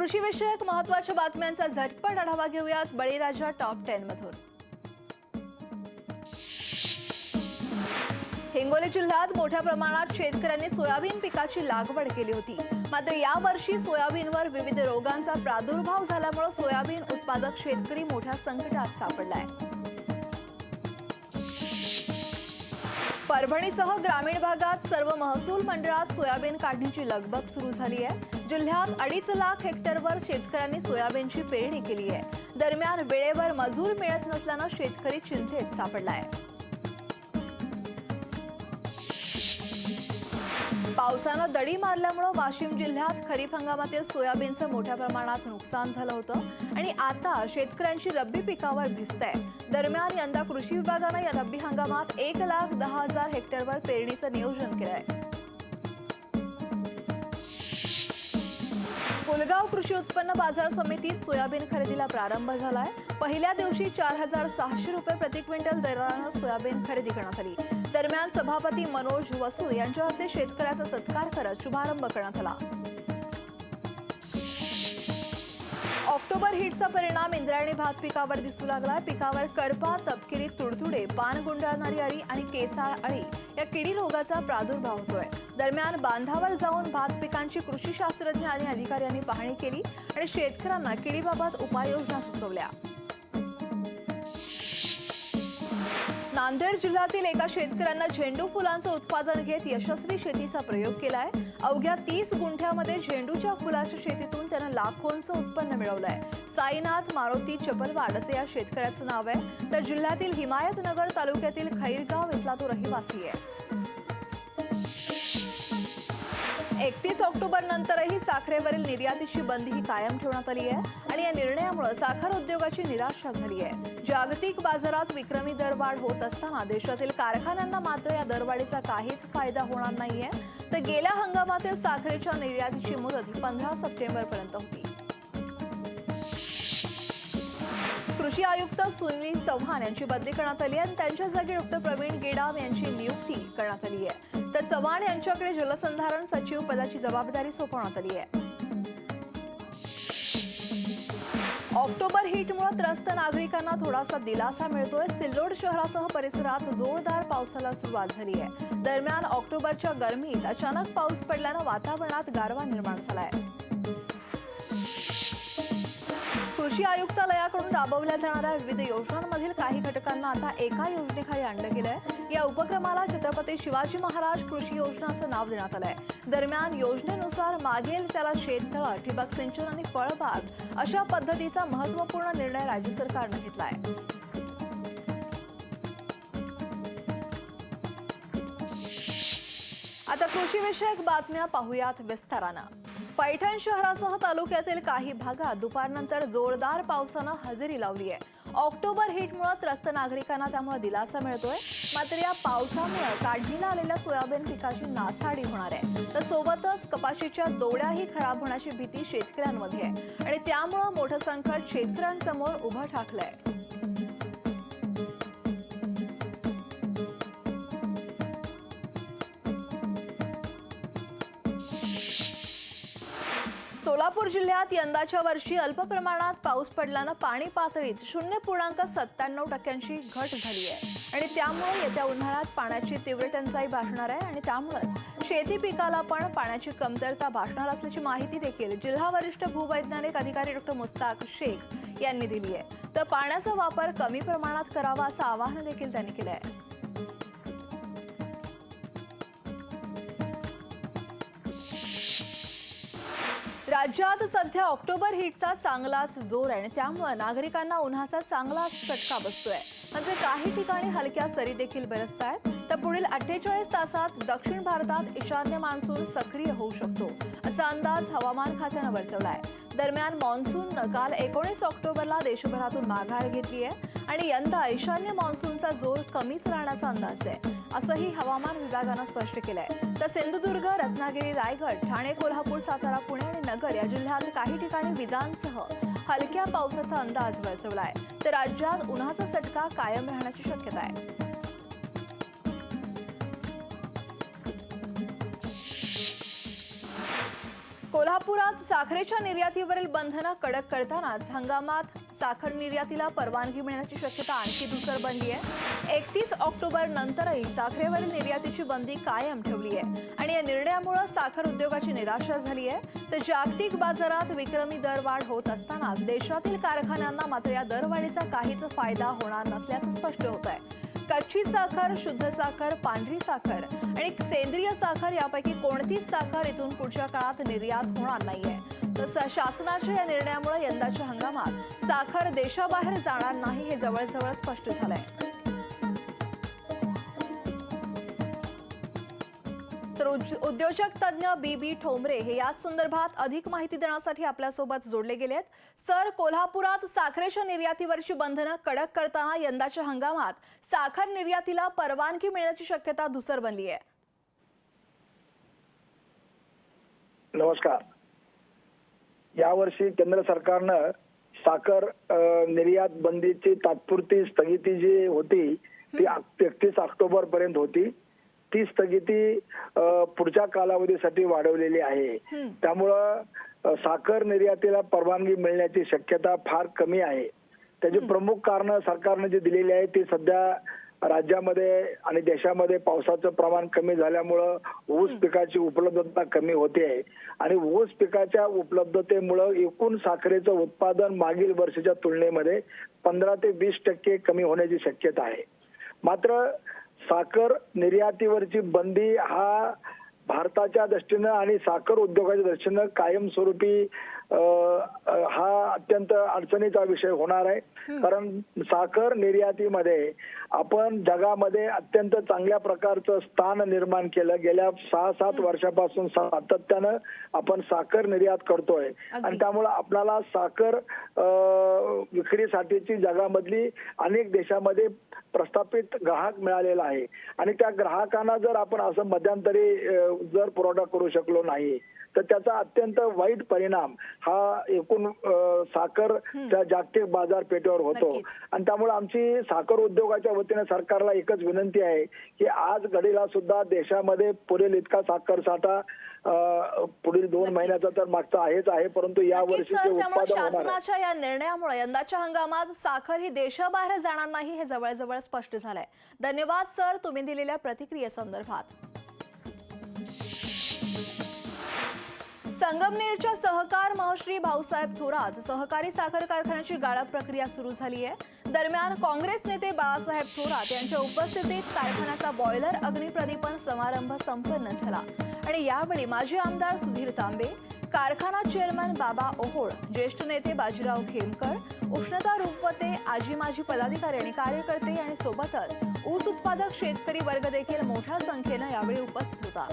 कृषीविषयक महत्त्वाच्या बातम्यांचा झटपट आढावा घेऊयात बळीराजा टॉप 10 मधून। हिंगोली जिल्ह्यात मोठ्या प्रमाणात शेतकऱ्यांनी सोयाबीन पिकाची लागवड केली होती। मात्र यावर्षी सोयाबीनवर विविध रोगांचा प्रादुर्भाव झाल्यामुळे सोयाबीन उत्पादक शेतकरी मोठ्या संकटात सापडलाय। परभणीसह ग्रामीण भागात सर्व महसूल मंडळात सोयाबीन काढणीची लगबग सुरू झाली आहे। जिल्ह्यात 2.5 लाख हेक्टरवर शेतकऱ्यांनी सोयाबीनची पेरणी केली आहे। दरम्यान वेळेवर मजूर मिळत नसल्याने शेतकरी चिंतेत सापडलाय। पावसानं दडी मारल्यामुळे वाशिम जिल्ह्यात खरीप हंगामातील सोयाबीनचं मोठ्या प्रमाणात नुकसान झालं होतं आणि आता शेतकऱ्यांची रब्बी पिकावर भिजतंय। दरम्यान यंदा कृषी विभागानं या रब्बी हंगामात 1,10,000 हेक्टरवर पेरणीचं नियोजन केलंय। पुलगाव कृषी उत्पन्न बाजार समितीत सोयाबीन खरेदीला प्रारंभ झालाय। पहिल्या दिवशी 4,600 रुपये प्रति क्विंटल दरानं सोयाबीन खरेदी करण्यात आली। दरम्यान सभापती मनोज वसू यांच्या हस्ते शेतकऱ्याचा सत्कार करत शुभारंभ करण्यात आला। ऑक्टोबर हिटचा परिणाम इंद्रायणी भात पिकावर दिसू लागला। पिकावर करपा, तपकिरी, तुडतुडे, पान गुंडाळणारी अळी आणि केसाळ अळी या किडी रोगाचा प्रादुर्भाव होतोय। दरम्यान बांधावर जाऊन भात पिकांची कृषी शास्त्रज्ञ आणि अधिकाऱ्यांनी पाहणी केली आणि शेतकऱ्यांना किडीबाबत उपाययोजना सुचवल्या। नांदेड जिल्ह्यातील एका शेतकऱ्यानं झेंडू फुलांचं उत्पादन घेत यशस्वी शेतीचा प्रयोग केलाय। अवघ्या 30 गुंठ्यामध्ये झेंडूच्या फुलाच्या शेतीतून त्यानं लाखोंचं उत्पन्न मिळवलंय। साईनाथ मारुती चपलवाड असे या शेतकऱ्याचं नाव आहे। तर जिल्ह्यातील हिमायतनगर तालुक्यातील खैरगाव इथला तो रहिवासी आहे। 31 ऑक्टोबर नंतरही साखरेवरील निर्यातीची बंदी ही कायम ठेवण्यात आली आहे आणि या निर्णयामुळे साखर उद्योगाची निराशा झाली आहे। जागतिक बाजारात विक्रमी दरवाढ होत असताना देशातील कारखान्यांना मात्र या दरवाढीचा काहीच फायदा होणार नाहीये। तर गेल्या हंगामातील साखरेच्या निर्यातीची मुदत 15 सप्टेंबर पर्यंत होती। कृषी आयुक्त सुनील चव्हाण यांची बदली करण्यात आली आणि त्यांच्या जागी डॉ. प्रवीण गेडाम यांची नियुक्ती करण्यात आली आहे। तर चव्हाण यांच्याकडे जलसंधारण सचिव पदाची जबाबदारी सोपवण्यात आली आहे। ऑक्टोबर हिटमुळे त्रस्त नागरिकांना थोडासा दिलासा मिळतोय। सिल्लोड शहरासह परिसरात जोरदार पावसाला सुरुवात झाली आहे। दरम्यान ऑक्टोबरच्या गरमीत अचानक पाऊस पडल्यानं वातावरणात गारवा निर्माण झालाय। कृषी आयुक्तालयाकडून राबवल्या जाणाऱ्या विविध योजनांमधील काही घटकांना आता एका योजनेखाली आणलं गेलंय। या उपक्रमाला छत्रपती शिवाजी महाराज कृषी योजना असं नाव देण्यात आलंय। दरम्यान योजनेनुसार मागेल त्याला शेततळ, ठिबक सिंचन आणि फळबाग अशा पद्धतीचा महत्त्वपूर्ण निर्णय राज्य सरकारनं घेतलाय। आता कृषीविषयक बातम्या पाहूयात विस्तारानं। पैठण शहरासह तालुक्यातील काही भागात दुपारनंतर जोरदार पावसानं हजेरी लावली आहे। ऑक्टोबर हिटमुळे त्रस्त नागरिकांना त्यामुळे दिलासा मिळतोय। मात्र या पावसामुळे काढणीला आलेल्या सोयाबीन पिकाची नासाडी होणार आहे। तर सोबतच कपाशीच्या दोड्याही खराब होण्याची भीती शेतकऱ्यांमध्ये आहे आणि त्यामुळे मोठं संकट शेतकऱ्यांसमोर उभं ठाकलंय। सोलापूर जिल्ह्यात यंदाच्या वर्षी अल्प प्रमाणात पाऊस पडल्यानं पाणी पातळीत 0.97% घट झाली आहे आणि त्यामुळे येत्या उन्हाळ्यात पाण्याची तीव्र टंचाई भासणार आहे आणि त्यामुळेच शेती पिकाला पण पाण्याची कमतरता भासणार असल्याची माहिती देखील जिल्हा वरिष्ठ भूवैज्ञानिक अधिकारी डॉ. मुस्ताक शेख यांनी दिली आहे। तर पाण्याचा वापर कमी प्रमाणात करावा असं आवाहन देखील त्यांनी केलं आहे। राज्यात सध्या ऑक्टोबर हिटचा चांगलाच जोर आहे आणि त्यामुळे नागरिकांना उन्हाचा चांगलाच चटका बसतोय। मात्र काही ठिकाणी हलक्या सरी देखील बरसतायत। तर पुढील 48 तासात दक्षिण भारतात ईशान्य मान्सून सक्रिय होऊ शकतो असा अंदाज हवामान खात्यानं वर्तवलाय। दरम्यान मान्सूननं काल 19 ऑक्टोबरला देशभरातून माघार घेतली आहे आणि यंदा ईशान्य मान्सूनचा जोर कमीच राहण्याचा अंदाज आहे असंही हवामान विभागानं स्पष्ट केलंय। तर सिंधुदुर्ग, रत्नागिरी, रायगड, ठाणे, कोल्हापूर, सातारा, पुणे आणि नगर या जिल्ह्यात काही ठिकाणी विजांसह हलक्या पावसाचा अंदाज वर्तवलाय। तर राज्यात उन्हाचा चटका कायम राहण्याची शक्यता आहे। कोल्हापुरात साखरेच्या निर्यातीवरील बंधनं कडक करतानाच हंगामात साखर निर्यातीला परवानगी मिळण्याची शक्यता आणखी धुसर बनली आहे। 31 ऑक्टोबर नंतरही साखरेवरील निर्यातीची बंदी कायम ठेवली आहे आणि या निर्णयामुळे साखर उद्योगाची निराशा झाली आहे। तर जागतिक बाजारात विक्रमी दरवाढ होत असतानाच देशातील कारखान्यांना मात्र या दरवाढीचा काहीच फायदा होणार नसल्याचं स्पष्ट होत आहे। कच्ची साखर, शुद्ध साखर, पांढरी साखर आणि सेंद्रिय साखर यापैकी कोणतीच साखर इथून पुढच्या काळात निर्यात होणार नाहीये। तसं शासनाच्या या निर्णयामुळे यंदाच्या हंगामात साखर देशाबाहेर जाणार नाही हे जवळजवळ स्पष्ट झालंय। तर उद्योजक तज्ञ बी ठोंबरे हे या संदर्भात अधिक माहिती देण्यासाठी आपल्यासोबत जोडले गेलेत। सर, कोल्हापुरात साखरेच्या निर्यातीवरची बंधनं कडक करताना यंदाच्या हंगामात साखर निर्यातीला परवानगी मिळण्याची शक्यता धुसर बनली आहे। नमस्कार। यावर्षी केंद्र सरकारनं साखर निर्यात बंदीची तात्पुरती स्थगिती जी होती ती 31 ऑक्टोबर पर्यंत होती। ती स्थगिती पुढच्या कालावधीसाठी वाढवलेली आहे। त्यामुळे साखर निर्यातीला परवानगी मिळण्याची शक्यता फार कमी आहे। त्याची प्रमुख कारण सरकारने जी दिलेली आहे ती सध्या राज्यामध्ये आणि देशामध्ये पावसाचं प्रमाण कमी झाल्यामुळं ऊस पिकाची उपलब्धता कमी होते आहे आणि ऊस पिकाच्या उपलब्धतेमुळे एकूण साखरेचं उत्पादन मागील वर्षाच्या तुलनेमध्ये 15 ते 20% कमी होण्याची शक्यता आहे। मात्र साखर निर्यातीवरची बंदी हा भारताच्या दृष्टीनं आणि साखर उद्योगाच्या दृष्टीनं कायमस्वरूपी हा अत्यंत अडचणीचा विषय होणार आहे। कारण साखर निर्यातीमध्ये आपण जगामध्ये अत्यंत चांगल्या प्रकारचं स्थान निर्माण केलं। गेल्या 6-7 वर्षापासून सातत्यानं आपण साखर निर्यात करतोय आणि त्यामुळे आपल्याला साखर विक्रीसाठीची जगामधली अनेक देशामध्ये प्रस्थापित ग्राहक मिळालेला आहे आणि त्या ग्राहकांना जर आपण असं मध्यंतरी जर पुरवठा करू शकलो नाही तर त्याचा अत्यंत वाईट परिणाम हा एकूण साखर त्या जागतिक बाजारपेठेवर होतो। आणि त्यामुळे आमची साखर उद्योगाच्या वतीने सरकारला एकच विनंती आहे की आज घडीला सुद्धा देशामध्ये पुरेल इतका साखर साठा पुढील 2 महिन्याचा तर मागचा आहेच आहे, परंतु या वर्षीचे उत्पादन होणार आहे। शासनाच्या या निर्णयामुळे यंदाच्या हंगामात साखर ही देशाबाहेर जाणार नाही हे जवळजवळ स्पष्ट झालंय। धन्यवाद सर, तुम्ही दिलेल्या प्रतिक्रियेसंदर्भात। संगमनेरच्या सहकार महश्री भाऊसाहेब थोरात सहकारी साखर कारखान्याची गाळप प्रक्रिया सुरू झाली आहे। दरम्यान काँग्रेस नेते बाळासाहेब थोरात यांच्या उपस्थितीत कारखान्याचा बॉयलर अग्निप्रदीपन समारंभ संपन्न झाला आणि यावेळी माजी आमदार सुधीर तांबे, कारखाना चेअरमन बाबा ओहोळ, ज्येष्ठ नेते बाजीराव खेमकर, उष्णता रूपवते, आजी माजी पदाधिकारी आणि कार्यकर्ते आणि सोबतच ऊस उत्पादक शेतकरी वर्ग देखील मोठ्या संख्येने यावेळी उपस्थित होता।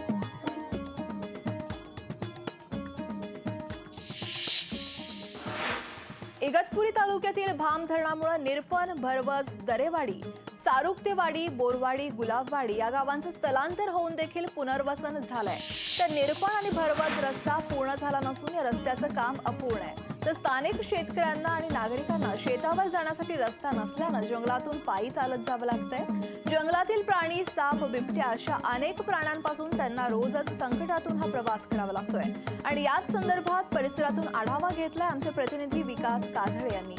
इगतपुरी तालुक्यातील भाम धरणामुळे निरपण, भरवज, दरेवाडी, सारुक्तेवाडी, बोरवाडी, गुलाबवाडी या गावांचं स्थलांतर होऊन देखील पुनर्वसन झालंय। तर निरपण आणि भरवज रस्ता पूर्ण झाला नसून या रस्त्याचं काम अपूर्ण आहे। तर स्थानिक शेतकऱ्यांना आणि नागरिकांना शेतावर जाण्यासाठी रस्ता नसल्यानं जंगलातून पायी चालत जावं लागतंय। जंगलातील प्राणी, साप, बिबट्या अशा अनेक प्राण्यांपासून त्यांना रोजच संकटातून हा प्रवास करावा लागतोय आणि याच संदर्भात परिसरातून आढावा घेतलाय आमचे प्रतिनिधी विकास काजळे यांनी।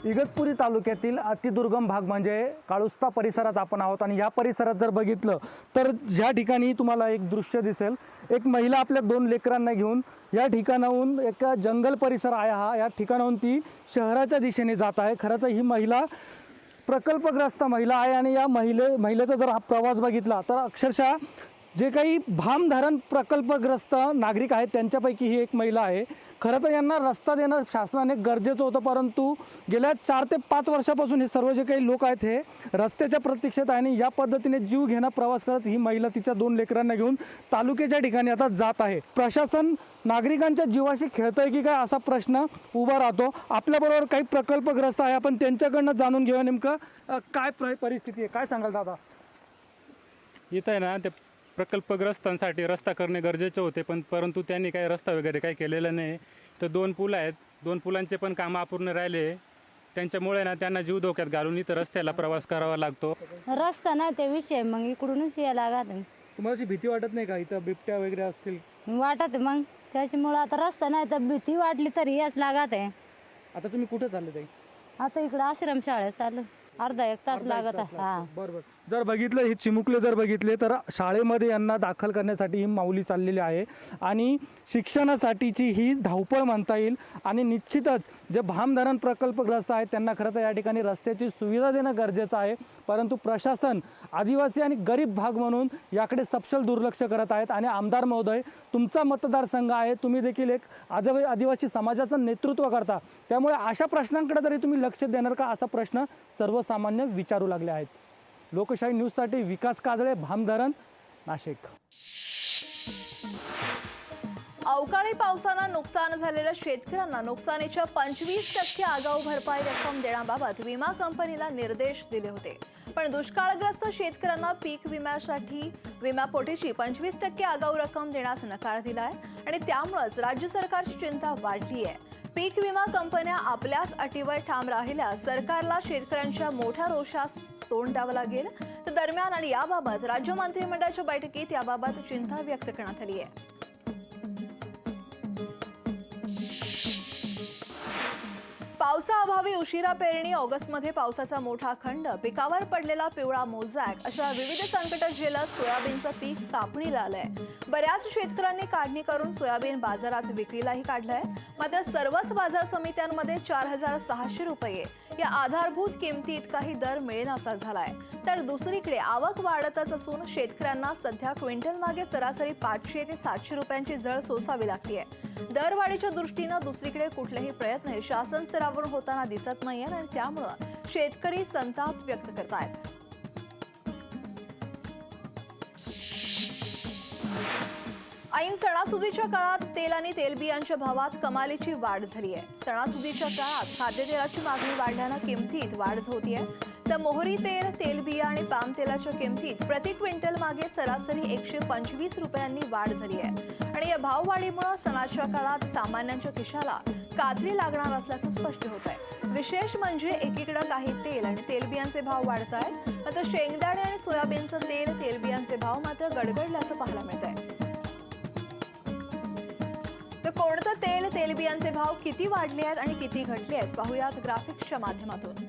इगतपुरी तालुक्यातील अतिदुर्गम भाग म्हणजे काळुस्ता परिसरात आपण आहोत आणि या परिसरात जर बघितलं तर ज्या ठिकाणी तुम्हाला एक दृश्य दिसेल, एक महिला आपल्या 2 लेकरांना घेऊन या ठिकाणाहून एका जंगल परिसर आहे हा, या ठिकाणाहून ती शहराच्या दिशेने जात आहे। खरं तर ही महिला प्रकल्पग्रस्त महिला आहे आणि या महिलेचा जर हा प्रवास बघितला तर अक्षरशः जे काही भाम धरण प्रकल्पग्रस्त नागरिक आहेत त्यांच्यापैकी ही एक महिला आहे। खरं तर यांना रस्ता देणं शासनाने गरजेचं होतं, परंतु गेल्या 4 ते 5 वर्षापासून हे सर्व जे काही लोक आहेत हे रस्त्याच्या प्रतीक्षेत आहे आणि या पद्धतीने जीव घेणं प्रवास करत ही महिला तिच्या 2 लेकरांना घेऊन तालुक्याच्या ठिकाणी आता जात आहे। प्रशासन नागरिकांच्या जीवाशी खेळतंय की काय असा प्रश्न उभा राहतो। आपल्याबरोबर काही प्रकल्पग्रस्त आहे, आपण त्यांच्याकडनं जाणून घेऊया नेमकं काय परिस्थिती आहे। काय सांगाल दादा? इथं आहे ना, ते प्रकल्पग्रस्तांसाठी रस्ता करणे गरजेचे होते, परंतु त्यांनी काही रस्ता वगैरे काही केलेला नाही। तर 2 पूल आहेत, 2 पुलांचे पण काम अपूर्ण राहिले। त्यांच्यामुळे ना त्यांना जीव धोक्यात घालून इथं रस्त्याला प्रवास करावा लागतो। रस्ता नाही ते विषय, मग इकडूनच यायला लागत। तुम्हाला अशी भीती वाटत नाही का इथं बिबट्या वगैरे असतील? वाटत आहे मग त्याच्यामुळं आता रस्ता नाही तर भीती वाटली तरी याच लागत आहे. आता तुम्ही कुठे चालले ताई? आता इकडं आश्रमशाळेत चालू अर्धा एक तास लागत आहे. हा बरोबर. जर बघितलं हे चिमुकले जर बघितले तर शाळेमध्ये यांना दाखल करण्यासाठी ही माऊली चाललेली आहे आणि शिक्षणासाठीची ही धावपळ म्हणता येईल. आणि निश्चितच जे भामधरण प्रकल्पग्रस्त आहेत त्यांना खरं तर या ठिकाणी रस्त्याची सुविधा देणं गरजेचं आहे, परंतु प्रशासन आदिवासी आणि गरीब भाग म्हणून याकडे सपशेल दुर्लक्ष करत आहेत. आणि आमदार महोदय, तुमचा मतदारसंघ आहे, तुम्ही देखील एक आदिवासी समाजाचं नेतृत्व करता, त्यामुळे अशा प्रश्नांकडे तरी तुम्ही लक्ष देणार का, असा प्रश्न सर्वसामान्य विचारू लागले आहेत. लोकशाही न्यूजसाठी विकास काजळे, भामधरण, नाशिक. अवकाळी पावसानं नुकसान झालेल्या शेतकऱ्यांना नुकसानीच्या 25% आगाऊ भरपाई रक्कम देण्याबाबत विमा कंपनीला निर्देश दिले होते, पण दुष्काळग्रस्त शेतकऱ्यांना पीक विम्यासाठी विम्यापोटीची 25% आगाऊ रक्कम देण्यास नकार दिलाय आणि त्यामुळेच राज्य सरकारची चिंता वाढली आहे. पीक विमा कंपन्या आपल्याच अटीवर ठाम राहिल्यास सरकारला शेतकऱ्यांच्या मोठ्या रोषास तोंड द्यावं लागेल. तर दरम्यान आणि याबाबत राज्य मंत्रिमंडळाच्या बैठकीत याबाबत चिंता व्यक्त करण्यात आली आहे. पावसाअभावी उशिरा पेरणी, ऑगस्टमध्ये पावसाचा मोठा खंड, पिकावर पडलेला पिवळा मोझॅक अशा विविध संकट झेलत सोयाबीनचं पीक कापणीला आलंय. बऱ्याच शेतकऱ्यांनी काढणी करून सोयाबीन बाजारात विक्रीलाही काढलंय. मात्र सर्वच बाजार समित्यांमध्ये 4,600 रुपये या आधारभूत किमती इतकाही दर मिळेनासा झालाय. तर दुसरीकडे आवक वाढतच असून शेतकऱ्यांना सध्या क्विंटल मागे सरासरी 500 ते 700 रुपयांची झळ सोसावी लागतेय. दरवाढीच्या दृष्टीनं दुसरीकडे कुठलेही प्रयत्न शासन स्तरावरून होताना दिसत नाहीये आणि त्यामुळे शेतकरी संताप व्यक्त करतायत. ऐन सणासुदीच्या काळात तेल आणि तेलबियांच्या भावात कमालीची वाढ झाली आहे. सणासुदीच्या काळात खाद्यतेलाची मागणी वाढल्यानं किमतीत वाढ होतीये. तर मोहरी तेल, तेलबिया आणि पाम तेलाच्या किमतीत प्रति क्विंटल मागे सरासरी 125 रुपयांनी वाढ झाली आहे. आणि या भाववाढीमुळे सणाच्या काळात सामान्यांच्या खिशाला कात्री लागणार असल्याचं स्पष्ट होत आहे. विशेष म्हणजे एकीकडे काही तेल आणि तेलबियांचे भाव वाढत आहेत, मात्र शेंगदाणे आणि सोयाबीनचं तेल, तेलबियांचे भाव मात्र गडगडल्याचं पाहायला मिळत आहे. तर कोणतं तेल, तेलबियांचे भाव किती वाढले आहेत आणि किती घटले आहेत पाहूयात ग्राफिक्सच्या माध्यमातून.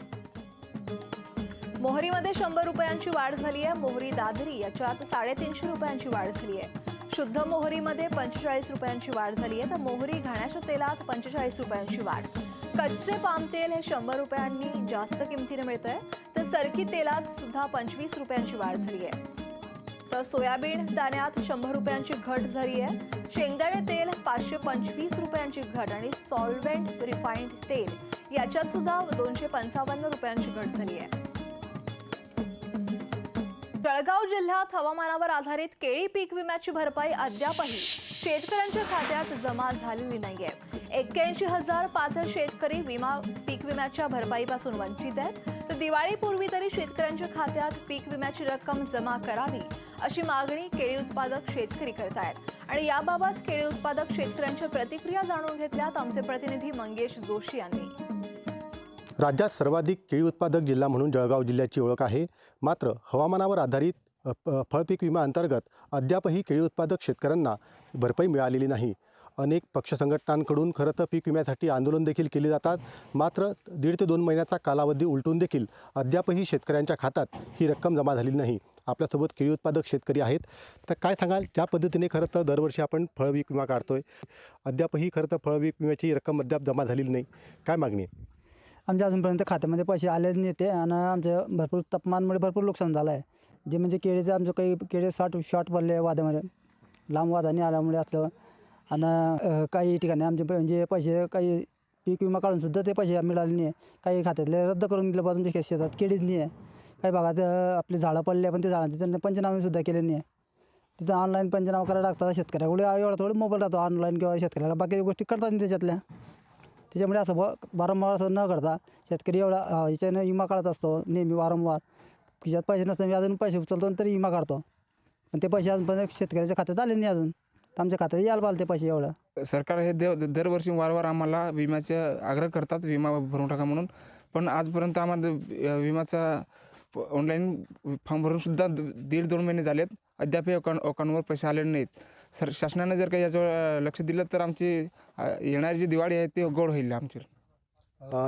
मोहरीमध्ये 100 रुपयांची वाढ झाली आहे. मोहरी दादरी याच्यात 350 रुपयांची वाढ झाली आहे. शुद्ध मोहरीमध्ये 45 रुपयांची वाढ झाली आहे. तर मोहरी घाण्याच्या तेलात 45 रुपयांची वाढ. कच्चे पाम तेल हे 100 रुपयांनी जास्त किमतीने मिळत आहे. तर सरकी तेलात सुद्धा 25 रुपयांची वाढ झाली आहे. तर सोयाबीन दाण्यात 100 रुपयांची घट झाली आहे. शेंगदाणे तेल 525 रुपयांची घट आणि सॉल्व्हेंट रिफाइंड तेल याच्यात सुद्धा 255 रुपयांची घट झाली आहे. जळगाव जिल्ह्यात हवामानावर आधारित केळी पीक विम्याची भरपाई अद्यापही शेतकऱ्यांच्या खात्यात जमा झालेली नाहीये. 81,000 पात्र शेतकरी पीक विम्याच्या भरपाईपासून वंचित आहेत. तर दिवाळीपूर्वी तरी शेतकऱ्यांच्या खात्यात पीक विम्याची रक्कम जमा करावी अशी मागणी केळी उत्पादक शेतकरी करतायत. आणि याबाबत केळी उत्पादक शेतकऱ्यांच्या प्रतिक्रिया जाणून घेतल्यात आमचे प्रतिनिधी मंगेश जोशी यांनी. राज्यात सर्वाधिक केळी उत्पादक जिल्हा म्हणून जळगाव जिल्ह्याची ओळख आहे. मात्र हवामानावर आधारित फळपीक विमा अंतर्गत अद्यापही केळी उत्पादक शेतकऱ्यांना भरपाई मिळालेली नाही. अनेक पक्ष संघटनांकडून खरं तर पीक विम्यासाठी आंदोलन देखील केले जातात. मात्र 1.5 ते 2 महिन्याचा कालावधी उलटून देखील अद्यापही शेतकऱ्यांच्या खात्यात ही रक्कम जमा झालेली नाही. आपल्यासोबत केळी उत्पादक शेतकरी आहेत. तर काय सांगाल, ज्या पद्धतीने खरं तर दरवर्षी आपण फळपीक विमा काढतोय, अद्यापही खरं तर फळपीक विम्याची रक्कम अद्याप जमा झालेली नाही, काय मागणी आहे? आमच्या अजूनपर्यंत खात्यामध्ये पैसे आलेच नाही ते. आणि आमचं भरपूर तापमानामुळे भरपूर नुकसान झालं आहे. जे म्हणजे केळीचं आमचं काही केळी शॉर्ट पडले वाद्यामध्ये, लांब वादाने आल्यामुळे असलं. आणि काही ठिकाणी आमचे म्हणजे पैसे काही पीक विमा काढूनसुद्धा ते पैसे मिळाले नाही. काही खात्यातले रद्द करून दिलं बा, तुमच्या शेतात केळीच नाही आहे. काही भागात आपली झाडं पडले पण ते झाडांचे त्यांनी पंचनामेसुद्धा केले नाही आहे. तिथं ऑनलाईन पंचनामा करायला लागतात शेतकऱ्याकडे. एवढा थोडं मोबाईल राहतो ऑनलाईन किंवा शेतकऱ्याला बाकी गोष्टी करतात नाही त्याच्यातल्या. त्याच्यामुळे असं वारंवार असं न करता शेतकरी एवढा याच्यानं विमा काढत असतो नेहमी वारंवार. खिशात पैसे नसताना अजून पैसे उचलतो तरी विमा काढतो. पण ते पैसे अजून शेतकऱ्याच्या खात्यात आले नाही अजून. तर आमच्या खात्यात यायला पाहिजे ते पैसे एवढं. सरकार हे दरवर्षी वारंवार आम्हाला विम्याचे आग्रह करतात, विमा भरून टाका म्हणून. पण आजपर्यंत आम्हाला विमाचा ऑनलाईन फॉर्म भरूनसुद्धा 1.5-2 महिने झालेत, अद्याप अकाउंटवर पैसे आलेले नाहीत. शासनानं जर काही याच्यावर लक्ष दिलं तर आमची येणारी जी दिवाळी आहे ती गोड होईल आमची.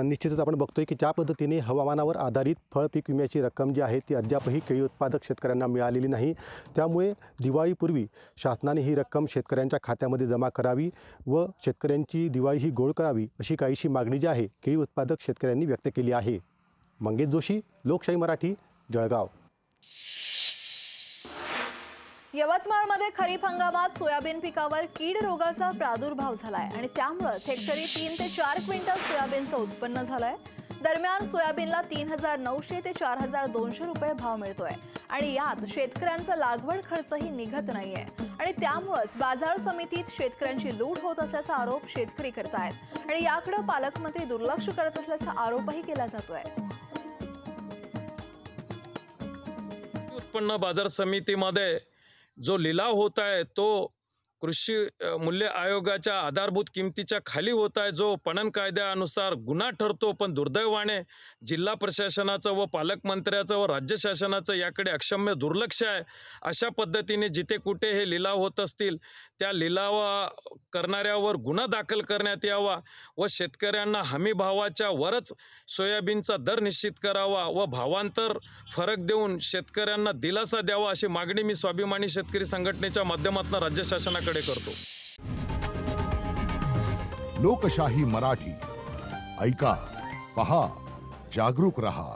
निश्चितच आपण बघतोय की ज्या पद्धतीने हवामानावर आधारित फळ पीक विम्याची रक्कम जी आहे ती अद्यापही केळी उत्पादक शेतकऱ्यांना मिळालेली नाही. त्यामुळे दिवाळीपूर्वी शासनाने ही रक्कम शेतकऱ्यांच्या खात्यामध्ये जमा करावी व शेतकऱ्यांची दिवाळी ही गोड करावी अशी काहीशी मागणी जी आहे केळी उत्पादक शेतकऱ्यांनी व्यक्त केली आहे. मंगेश जोशी, लोकशाही मराठी, जळगाव. यवतमाळमध्ये खरीप हंगामात सोयाबीन पिकावर कीड रोगाचा प्रादुर्भाव झालाय आणि त्यामुळेच हेक्टरी 3 ते 4 क्विंटल सोयाबीनचं उत्पन्न झालंय. दरम्यान सोयाबीनला 3,900 ते 4,200 रुपये भाव मिळतोय आणि यात शेतकऱ्यांचा लागवड खर्चही निघत नाहीये आणि त्यामुळेच बाजार समितीत शेतकऱ्यांची लूट होत असल्याचा आरोप शेतकरी करतायत आणि याकडे पालकमंत्री दुर्लक्ष करत असल्याचा आरोपही केला जातोय. उत्पन्न बाजार समितीमध्ये जो लिलाव होत आहे तो कृषी मूल्य आयोगाच्या आधारभूत किमतीच्या खाली होत आहे, जो पणन कायद्यानुसार गुन्हा ठरतो. पण दुर्दैवाने जिल्हा प्रशासनाचं व पालकमंत्र्याचं व राज्य शासनाचं याकडे अक्षम्य दुर्लक्ष आहे. अशा पद्धतीने जिथे कुठे हे लिलाव होत असतील त्या लिलाव करणाऱ्यावर गुन्हा दाखल करण्यात यावा व शेतकऱ्यांना हमी भावाच्या वरच सोयाबीनचा दर निश्चित करावा व भावांतर फरक देऊन शेतकऱ्यांना दिलासा द्यावा अशी मागणी मी स्वाभिमानी शेतकरी संघटनेच्या माध्यमातून राज्य शासनाकडे करतो. लोकशाही मराठी ऐका, पहा, जागरूक रहा.